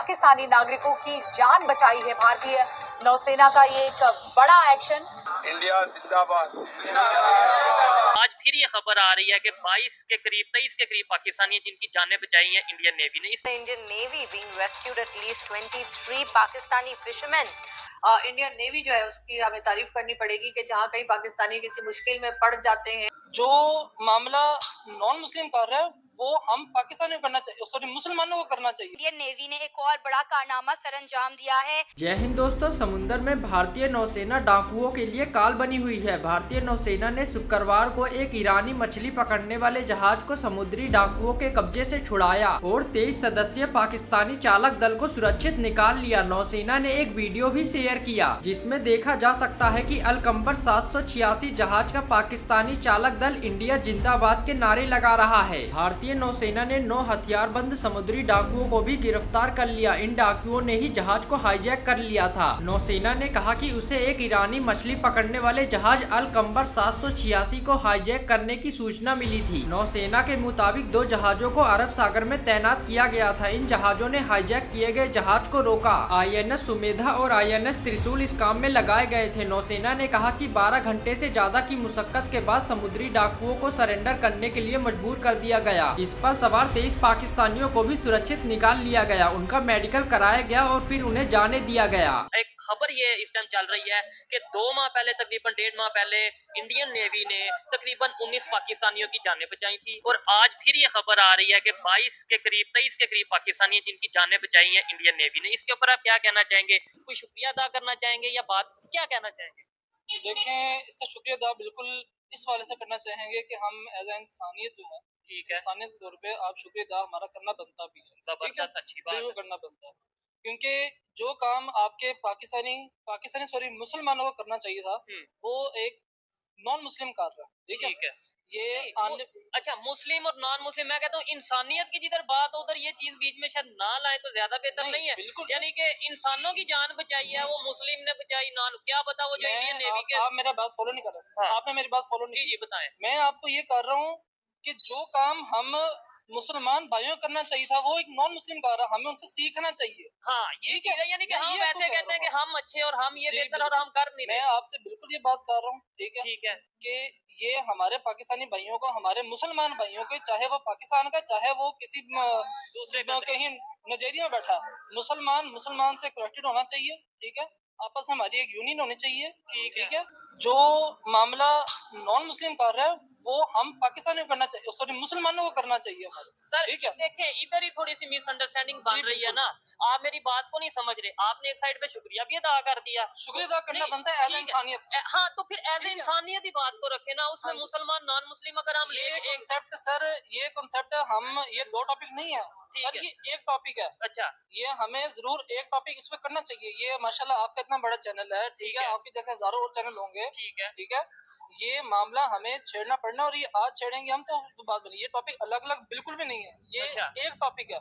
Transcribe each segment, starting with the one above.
पाकिस्तानी नागरिकों की जान बचाई है। भारतीय नौसेना का ये एक बड़ा एक्शन। इंडिया जिंदाबाद। आज फिर ये खबर आ रही है कि 23 के करीब पाकिस्तानी जिनकी जानें बचाई हैं इंडियन नेवी ने। Indian navy being rescued at least 23 Pakistani fisherman. Indian navy जो है उसकी हमें तारीफ करनी पड़ेगी कि जहाँ कहीं पाकिस्तानी किसी मुश्किल में पड़ जाते हैं। जो मामला नॉन मुस्लिम कर रहा है वो हम पाकिस्तानियों को करना चाहिए, सॉरी मुसलमानों को करना चाहिए। इंडियन नेवी ने एक और बड़ा कारनामा सरअंजाम दिया है। जय हिंद दोस्तों, समुद्र में भारतीय नौसेना डाकुओं के लिए काल बनी हुई है। भारतीय नौसेना ने शुक्रवार को एक ईरानी मछली पकड़ने वाले जहाज को समुद्री डाकुओं के कब्जे से छुड़ाया और 23 सदस्यीय पाकिस्तानी चालक दल को सुरक्षित निकाल लिया। नौसेना ने एक वीडियो भी शेयर किया जिसमें देखा जा सकता है कि अलकंबर 786 जहाज का पाकिस्तानी चालक दल इंडिया जिंदाबाद के नारे लगा रहा है। भारतीय नौसेना ने 9 हथियारबंद समुद्री डाकुओं को भी गिरफ्तार कर लिया। इन डाकुओं ने ही जहाज को हाईजैक कर लिया था। नौसेना ने कहा कि उसे एक ईरानी मछली पकड़ने वाले जहाज अलकंबर 786 को हाईजैक करने की सूचना मिली थी। नौसेना के मुताबिक 2 जहाजों को अरब सागर में तैनात किया गया था। इन जहाजों ने हाईजैक किए गए जहाज को रोका। INS सुमेधा और INS त्रिशूल इस काम में लगाए गए थे। नौसेना ने कहा कि 12 घंटे से ज्यादा की मुशक्कत के बाद समुद्री डाकुओं को सरेंडर करने के लिए मजबूर कर दिया गया। इस पर सवार 23 पाकिस्तानियों को भी सुरक्षित निकाल लिया गया। उनका मेडिकल कराया गया और फिर उन्हें जाने दिया गया। एक खबर ये इस टाइम चल रही है कि 2 माह पहले, तकरीबन 1.5 माह पहले इंडियन नेवी ने तकरीबन 19 पाकिस्तानियों की जानें बचाई थी और आज फिर ये खबर आ रही है कि 23 के करीब पाकिस्तानी जिनकी जानें बचाई हैं इंडियन नेवी ने। इसके ऊपर आप क्या कहना चाहेंगे? कोई शुक्रिया अदा करना चाहेंगे या बात क्या कहना चाहेंगे? देखें, इसका शुक्रिया अदा बिल्कुल इस वाले से करना चाहेंगे कि हम एज ए इंसानियत जो है, ठीक है, इंसानियत के तौर पे आप शुक्रिया अदा हमारा करना बनता भी है। जबरदस्त, अच्छी बात बिल्कुल है। करना बनता है, क्योंकि जो काम आपके पाकिस्तानी सॉरी मुसलमानों को करना चाहिए था वो एक नॉन मुस्लिम कर रहा है। ठीक है, ये अच्छा, मुस्लिम और नॉन मुस्लिम, मैं कहता हूँ इंसानियत की जिधर बात उधर ये चीज बीच में शायद ना लाए तो ज्यादा बेहतर नहीं है। बिल्कुल, यानी कि इंसानों की जान बचाई है, वो मुस्लिम ने बचाई, नॉन क्या पता वो जो इंडियन नेवी के। आप मेरा बात फॉलो नहीं कर रहे। हाँ। आपने मेरी बात फॉलो नहीं जी जी बताएं। मैं आपको ये कर रहा हूँ कि जो काम हम मुसलमान भाइयों करना चाहिए था वो एक नॉन मुस्लिम कर रहा है, हमें उनसे सीखना चाहिए। हाँ, ये चीज है, यानी कि हम वैसे कहते हैं कि हम अच्छे और हम ये बेहतर और हम कर नहीं रहे। मैं आपसे बिल्कुल ये बात कर रहा हूँ, ठीक है कि ये हमारे पाकिस्तानी भाइयों को, हमारे मुसलमान भाइयों को, चाहे वो पाकिस्तान का चाहे वो किसी दूसरे कहीं नाइजीरिया में बैठा, मुसलमान से कनेक्टेड होना चाहिए। ठीक है, आपस में हमारी एक यूनियन होनी चाहिए। ठीक है, जो मामला नॉन मुस्लिम कर रहा है वो हम पाकिस्तानियों को करना चाहिए, सॉरी मुसलमानों को करना चाहिए सर। ठीक है, देखें, इधर ही थोड़ी सी मिसअंडरस्टैंडिंग बन रही है ना, आप मेरी बात को नहीं समझ रहे। आपने एक साइड पे शुक्रिया भी अदा कर दिया, शुक्रिया अदा करना बनता है एज इंसानियत। हाँ, तो फिर एज इंसानियत ही बात को रखे ना, उसमें मुसलमान नॉन मुस्लिम अगर हम ये कॉन्सेप्ट सर, ये कॉन्सेप्ट हम ये 2 टॉपिक नहीं है सर, ये एक टॉपिक है। अच्छा, ये हमें जरूर एक टॉपिक इस पे करना चाहिए। ये माशाल्लाह आपका इतना बड़ा चैनल है, ठीक है, आपके जैसे हजारों और चैनल होंगे, ठीक है, ये मामला हमें छेड़ना पड़ना और ये आज छेड़ेंगे हम तो बात बनी। ये टॉपिक अलग अलग बिल्कुल भी नहीं है, ये एक टॉपिक है।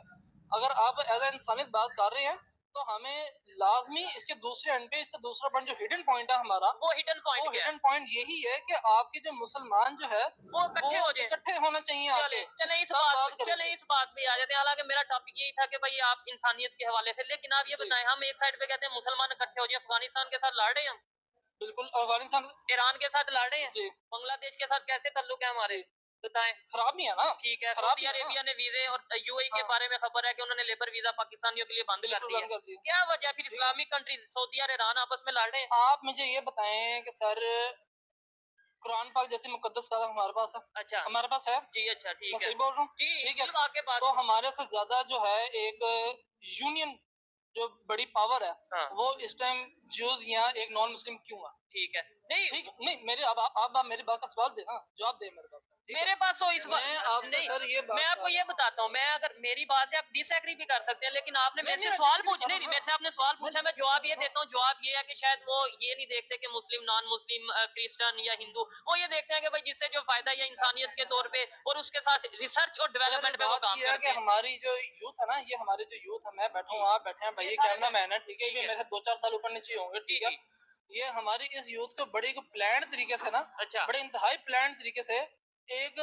अगर आप एज ए इंसानियत बात कर रहे हैं तो हमें लाजमी इसके दूसरे एंड पे इसका दूसरा पॉइंट जो हिडन पॉइंट है हमारा, वो हिडन पॉइंट यही है कि आपके जो मुसलमान जो है वो इकट्ठे होना चाहिए। चले इस बात पे आ जाते हैं। हालांकि मेरा टॉपिक यही था कि भाई आप इंसानियत के हवाले से, लेकिन आप ये बताएं, हम एक साइड पे कहते हैं मुसलमान इकट्ठे हो जाए, अफगानिस्तान के साथ लड़ रहे हैं हम, बिल्कुल अफगानिस्तान ईरान के साथ लड़ रहे हैं, बांग्लादेश के साथ कैसे ताल्लुक है हमारे, बताएं। खराब नहीं है ना? ठीक है, सऊदी अरेबिया ने वीजे और UAE के बारे में खबर है कि उन्होंने लेबर वीजा पाकिस्तानियों के लिए बंद कर दिया। क्या वजह फिर इस्लामिक कंट्री सऊदी और ईरान आपस में लड़ रहे हैं? आप मुझे ये बताएं कि सर कुरान पाक जैसे मुकद्दस किताब हमारे पास है। अच्छा, हमारे पास है जी। अच्छा, ठीक है, सही बोल रहा हूँ जी, ठीक है। आगे बात तो हमारे से ज्यादा जो है एक यूनियन जो बड़ी पावर है, हाँ, वो इस टाइम ज्यूज या एक नॉन मुस्लिम क्यों है? ठीक है, नहीं मेरे आप मेरी बात का सवाल देना, जवाब दे मेरे बात। मेरे पास तो इस बात नहीं सर, ये मैं आपको ये बताता हूँ, मैं अगर मेरी बात से आप डिसएग्री भी कर सकते हैं, लेकिन आपने मेरे से सवाल पूछा, नहीं मेरे से आपने सवाल पूछा, मैं जवाब ये देता हूँ। जवाब ये है कि शायद वो ये नहीं देखते कि मुस्लिम, नॉन मुस्लिम, क्रिश्चियन या हिंदू, वो ये देखते हैं कि भाई जिससे जो फायदा या इंसानियत के तौर पे और उसके साथ रिसर्च और डेवलपमेंट पे वो काम करते हैं। हमारी जो यूथ है ना, ये हमारे जो यूथ है, मैं बैठा हूँ, आप बैठे हैं, भाई कैमरा मैन है, ठीक है, ये मेरे से 2-4 साल ऊपर नीचे होंगे, ठीक है। ये हमारी इस यूथ को बड़े प्लान तरीके से ना, अच्छा, बड़े इंतहाई प्लान तरीके से एक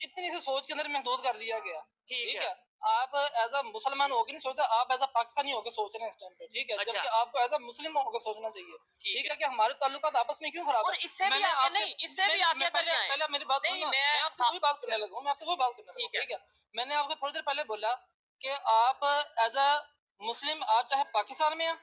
इतनी सी सोच के अंदर महदूद कर दिया गया। ठीक है, आप एज अ मुसलमान होके नहीं सोचते, आप एज अ पाकिस्तानी होके सोच रहे हैं इस टाइम पे, ठीक है। अच्छा। जबकि आपको एज अ मुस्लिम होके सोचना चाहिए, ठीक है, कि हमारे ताल्लुकात आपस में क्यों खराब और है। इससे भी मैंने आगे आपसे- नहीं, इससे भी आगे पहले बढ़ जाएं। पहले मेरी बात नहीं, सुनो ना, मैं आपसे वही बात करने लगा हूँ, मैं आपसे वही बात करने लगा हूँ, ठीक है। ठीक है। मैंने आपको थोड़ी देर पहले बोला कि आप एज अ मुस्लिम, आप चाहे पाकिस्तान में हैं,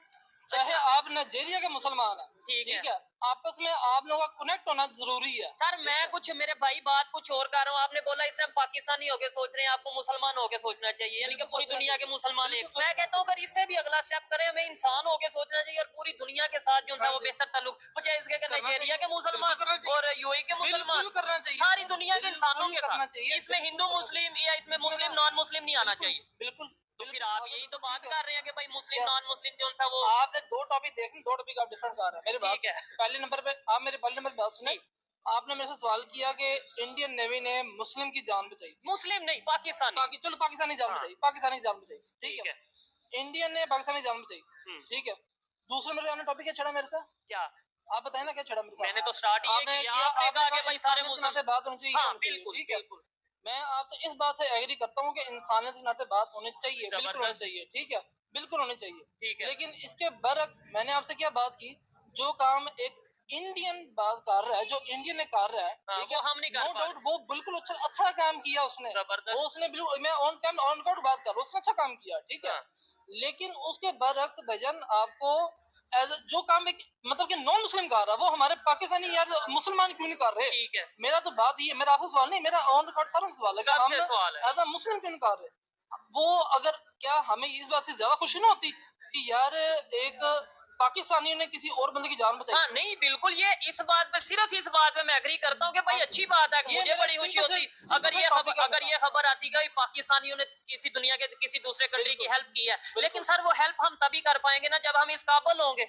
चाहे आप नाइजीरिया के मुसलमान हैं, ठीक है। आपस में आप लोगों का कनेक्ट होना जरूरी है। सर मैं कुछ, मेरे भाई बात कुछ और कर रहा हूँ, आपने बोला इस टाइम पाकिस्तानी होके सोच रहे हैं, आपको मुसलमान होके सोचना चाहिए, यानी कि पूरी दुनिया के मुसलमान एक। मैं कहता हूँ अगर इससे भी अगला स्टेप करें, हमें इंसान होके सोचना चाहिए और पूरी दुनिया के साथ जो है वो बेहतर ताल्लुक, बजाय इसके कि नाइजीरिया के मुसलमान और यूएई के मुसलमान, करना चाहिए, सारी दुनिया के इंसानों के करना साथ। चाहिए। इसमें हिंदू मुस्लिम या इसमें मुस्लिम नॉन मुस्लिम नहीं आना चाहिए। बिल्कुल। तो फिर आप यही तो बात कर रहे हैं कि भाई मुस्लिम क्या? नॉन मुस्लिम जो सा वो आपने दो टॉपिक देखे, दो टॉपिक आप डिफरेंट कर रहे हैं। मेरी बात ठीक है। पहले नंबर पे आप मेरे पहले नंबर पे बात सुने। जी। आपने मेरे से सवाल किया कि इंडियन नेवी ने मुस्लिम की जान बचाई, मुस्लिम नहीं पाकिस्तानी। चलो पाकिस्तानी जान हाँ। बचाई, पाकिस्तानी जान बचाई, ठीक ठीक है। इंडियन ने पाकिस्तानी जान बचाई, ठीक है। दूसरे मेरे आपने टॉपिक क्या छड़ा मेरे से, क्या आप बताए ना क्या छड़ा मेरे से। मैंने तो स्टार्ट ही आपने किया, आपने कहा कि भाई सारे इंसानियत के मुसलमान। नाते बात होनी चाहिए, हाँ होनी चाहिए, बिल्कुल ठीक है। बिल्कुल। मैं आपसे इस बात से एग्री करता हूँ कि इंसानियत के नाते बात होनी चाहिए, बिल्कुल होनी जबरदस्त। चाहिए, ठीक है, बिल्कुल होनी चाहिए, ठीक है। लेकिन इसके बरक्स मैंने आपसे क्या बात की, जो काम एक इंडियन बात कर रहा है, जो इंडियन ने कर रहा है, हाँ, ठीक वो है, हम नहीं कर नो पा डाउट वो बिल्कुल अच्छा काम किया उसने, जबरदस्त। वो उसने बिल्कुल, मैं ऑन कैम ऑन रिकॉर्ड बात कर रहा हूँ, उसने अच्छा काम किया, ठीक है। हाँ। लेकिन उसके बरक्स भजन आपको जो काम एक मतलब कि नॉन मुस्लिम कर रहा है, वो हमारे पाकिस्तानी या मुसलमान क्यों नहीं कर रहे। ठीक है। मेरा तो बात ये, मेरा आपसे सवाल नहीं, मेरा ऑन रिकॉर्ड सारा सवाल है कि सबसे हम सवाल है। एज अ मुस्लिम क्यों नहीं कर रहे। वो अगर क्या हमें इस बात से ज्यादा खुशी ना होती कि यार एक पाकिस्तानियों ने किसी और बंदे की जान बचाई। हाँ नहीं बिल्कुल, ये इस बात पे, सिर्फ इस बात पे मैं एग्री करता हूँ कि भाई अच्छी बात है, ये मुझे बड़ी खुशी सिंपल होती से- अगर ये सिंपल topic है अगर ये खबर आती कि पाकिस्तानियों ने किसी दुनिया के किसी दूसरे कंट्री की हेल्प की है। लेकिन सर वो हेल्प हम तभी कर पाएंगे ना जब हम इस काबिल होंगे।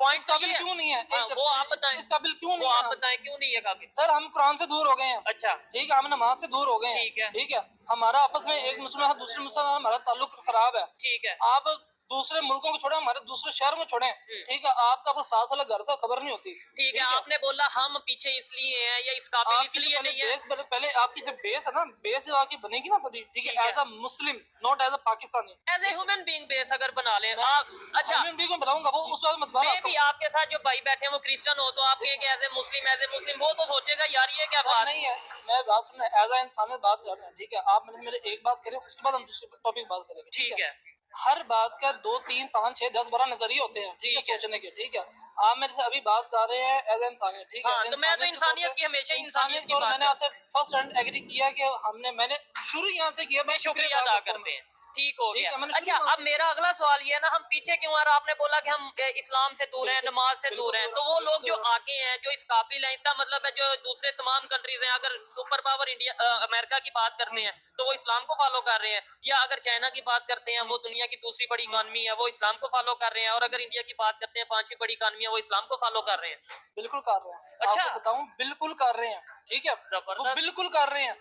पॉइंट इस काबिल क्यों नहीं है, हाँ, वो आप बताएं, इस काबिल क्यों वो नहीं है आप हम? बताएं क्यों नहीं है काबिल। सर हम कुरान से दूर हो गए हैं, अच्छा ठीक है, हम नमाज से दूर हो गए हैं, ठीक है। ठीक है। हमारा आपस में एक मुसलमान और दूसरे मुसलमान हमारा ताल्लुक खराब है, ठीक है। आप दूसरे मुल्कों को छोड़े, हमारे दूसरे शहरों में छोड़े, ठीक है। आपका वो साथ वाला घर से खबर नहीं होती, ठीक है। आपने बोला हम पीछे इसलिए हैं या इस काबिल आपकी इसलिए जो नहीं है। पहले आपकी जब बेस है ना, बेस जब आपकी बनेगी ना पूरी, ठीक ठीक है, है। As a Muslim not as a Pakistani, as a human being base अगर बना ले आप। अच्छा ह्यूमन बीइंग को बताऊंगा, वो उस बात मत मैं बात भी आपके साथ जो भाई बैठे हैं वो क्रिश्चियन हो, तो आप कहेंगे एज ए मुस्लिम वो तो सोचेगा यार ये क्या बात नहीं है। मैं बात सुनना, एज अ इंसानियत बात कर रहे हैं, ठीक है। आप मेरे एक बात करें, उसके बाद हम दूसरे टॉपिक बात करेंगे, ठीक है। हर बात का 2 3 5 6 10 12 नजरिए होते हैं, ठीक है, ठीक है। सोचने के, ठीक है। आप मेरे से अभी बात कर रहे हैं एज इंसानियत, ठीक है। हाँ, तो मैं तो इंसानियत की हमेशा इंसानियत की और बात मैंने आपसे फर्स्ट हैंड एग्री किया कि मैंने शुरू यहाँ से किया, मैं शुक्रिया अदा करते हैं, ठीक हो ठीक गया। है, मैंने अच्छा शुरू अब मेरा अगला सवाल ये है ना, हम पीछे क्यों आ रहे हैं? आपने बोला कि हम इस्लाम से दूर हैं, नमाज से दूर हैं, तो वो लोग जो आगे हैं, जो इस काबिल हैं, इसका मतलब है जो दूसरे तमाम कंट्रीज हैं, अगर सुपर पावर इंडिया अमेरिका की बात करते हैं तो वो इस्लाम को फॉलो कर रहे हैं, या अगर चाइना की बात करते हैं वो दुनिया की दूसरी बड़ी इकानमी है, वो इस्लाम को फॉलो कर रहे हैं, और अगर इंडिया की बात करते हैं 5वीं बड़ी इकानमी है, वो इस्लाम को फॉलो कर रहे हैं। बिल्कुल कर रहे हैं। अच्छा। आपको बताऊं, बिल्कुल कर रहे हैं, ठीक है, जबरदस्त। वो बिल्कुल कर रहे हैं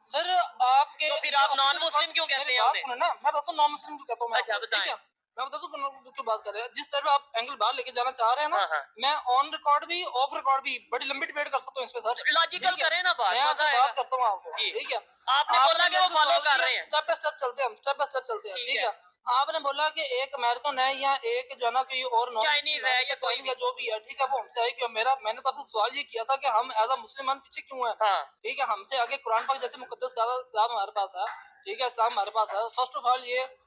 सर। आपके तो फिर आप नॉन मुस्लिम क्यों कहते हैं उन्हें? सुने ना, मैं बताता हूँ नॉन मुस्लिम क्यों कहता हूँ मैं अच्छा, आपको, बताएं। ठीक है। मैं बताता हूँ क्यों बात कर रहे हैं, जिस तरह आप एंगल बाहर लेके जाना चाह रहे हैं ना, हाँ, हाँ। मैं ऑन रिकॉर्ड भी ऑफ रिकॉर्ड भी बड़ी लंबी डिबेट कर सकता हूँ इस पे सर। लॉजिकल करें ना बात, मैं मजा आपसे आएगा। बात करता हूँ आपको, जी। ठीक है। आपने बोला कि वो follow कर रहे हैं। स्टेप बाय स्टेप चलते हैं हम, स्टेप बाय स्टेप चलते हैं, ठीक ठीक है। है। आपने बोला कि एक अमेरिकन है या एक जो है ना कोई और Chinese है या कोई चाइनीज है, जो भी है, ठीक है, वो हमसे है कि मैंने तो आपसे सवाल ये किया था कि हम एज अ मुसलमान पीछे क्यों हैं, हाँ। ठीक है। हमसे आगे कुरान पाक जैसे मुकद्दस किताब हमारे पास है, ठीक है, इस्लाम हमारे पास है। फर्स्ट ऑफ ऑल ये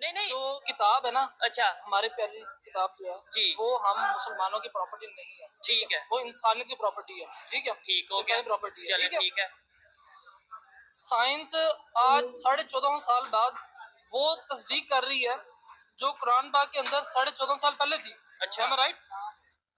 नहीं जो किताब है ना, अच्छा हमारी पहली किताब जो है जी। वो हम मुसलमानों की प्रॉपर्टी नहीं है, ठीक है, वो इंसानियत की प्रॉपर्टी है, ठीक है, ठीक हो गया, इंसानी प्रॉपर्टी है, चलिए ठीक है। ठीक है। साइंस आज 14.5 साल बाद वो तस्दीक कर रही है जो कुरान पाक के अंदर 14.5 साल पहले थी। अच्छा। am I right?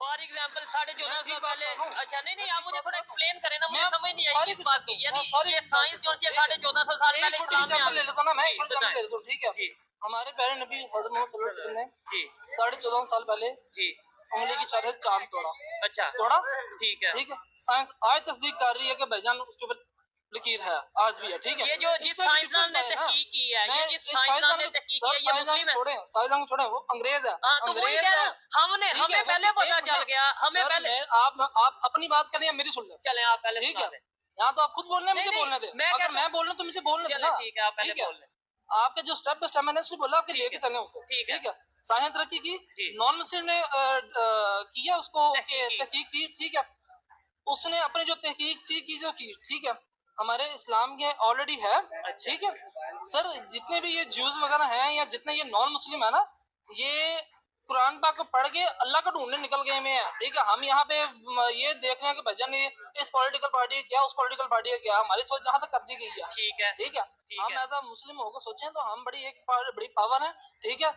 For example 14.5 पहले। अच्छा नहीं आप मुझे थोड़ा एक्सप्लेन करें ना, मुझे मैं समझ नहीं आई सारी इस बात की, यानी सारी ये साइंस जो है 14.5 साल एक पहले छोटी इस्लाम में एग्जांपल ले लेता ना, मैं एक जी, छोटी एग्जांपल ले लेता हूँ, ठीक है। जी। हमारे प्यारे नबी हज़रत मोहम्मद सल्लल्लाहु अलैहि वसल्लम ने जी 14.5 साल पहले जी। उंगली की इशारे से चांद तोड़ा, अच्छा तोड़ा, ठीक है। ठीक है। साइंस आज तस्दीक कर रही है कि भाईजान उसके ऊपर लकीर है, आज भी है, ठीक है। ये जो जिस इससे साइंसदान ने different है ना। तहकीक की है, ये मैं जिस इस साइंसदान ने तहकीक की है, ये मुस्लिम है। छोड़े, साइंसदान को छोड़े, वो अंग्रेज है। हाँ तो वही अंग्रेज कह रहा है। हूँ, हमें ठीक है, पहले वो पता एक चल मिनट। गया, हमें सर, पहले। आप अपनी बात करें या मेरी सुन लें, चले आप पहले ठीक सुना है। दें। यहाँ तो आप खुद बोलना है, मुझे नहीं, बोलने दे। मैं अगर कहता- मैं बोल रहा हूँ तो मुझे बोलने दे चले ना, ठीक है, आप पहले ठीक है। बोल लें। आपके जो स्टेप बाय स्टेप मैंने इसलिए बोला आपके लेके चले उसे, ठीक है। साइंस ने तरक्की जी। की, नॉन मुस्लिम ने किया उसको तहकीक तहकीक की, ठीक है। उसने अपनी जो तहकीक की जो की, ठीक है, हमारे इस्लाम के ऑलरेडी है, ठीक है सर। जितने भी ये ज्यूज वगैरह हैं या जितने ये नॉन मुस्लिम है ना, ये कुरान पाक को पढ़ के अल्लाह को ढूंढने निकल गए में है, ठीक है। हम यहाँ पे ये देख रहे हैं कि भजन ये इस पॉलिटिकल पार्टी क्या, उस पॉलिटिकल पार्टी का क्या, हमारी सोच जहाँ तक कर दी गई है, ठीक है। ठीक है। हम एज अ मुस्लिम होकर सोचें तो हम बड़ी एक बड़ी पावर है, ठीक है।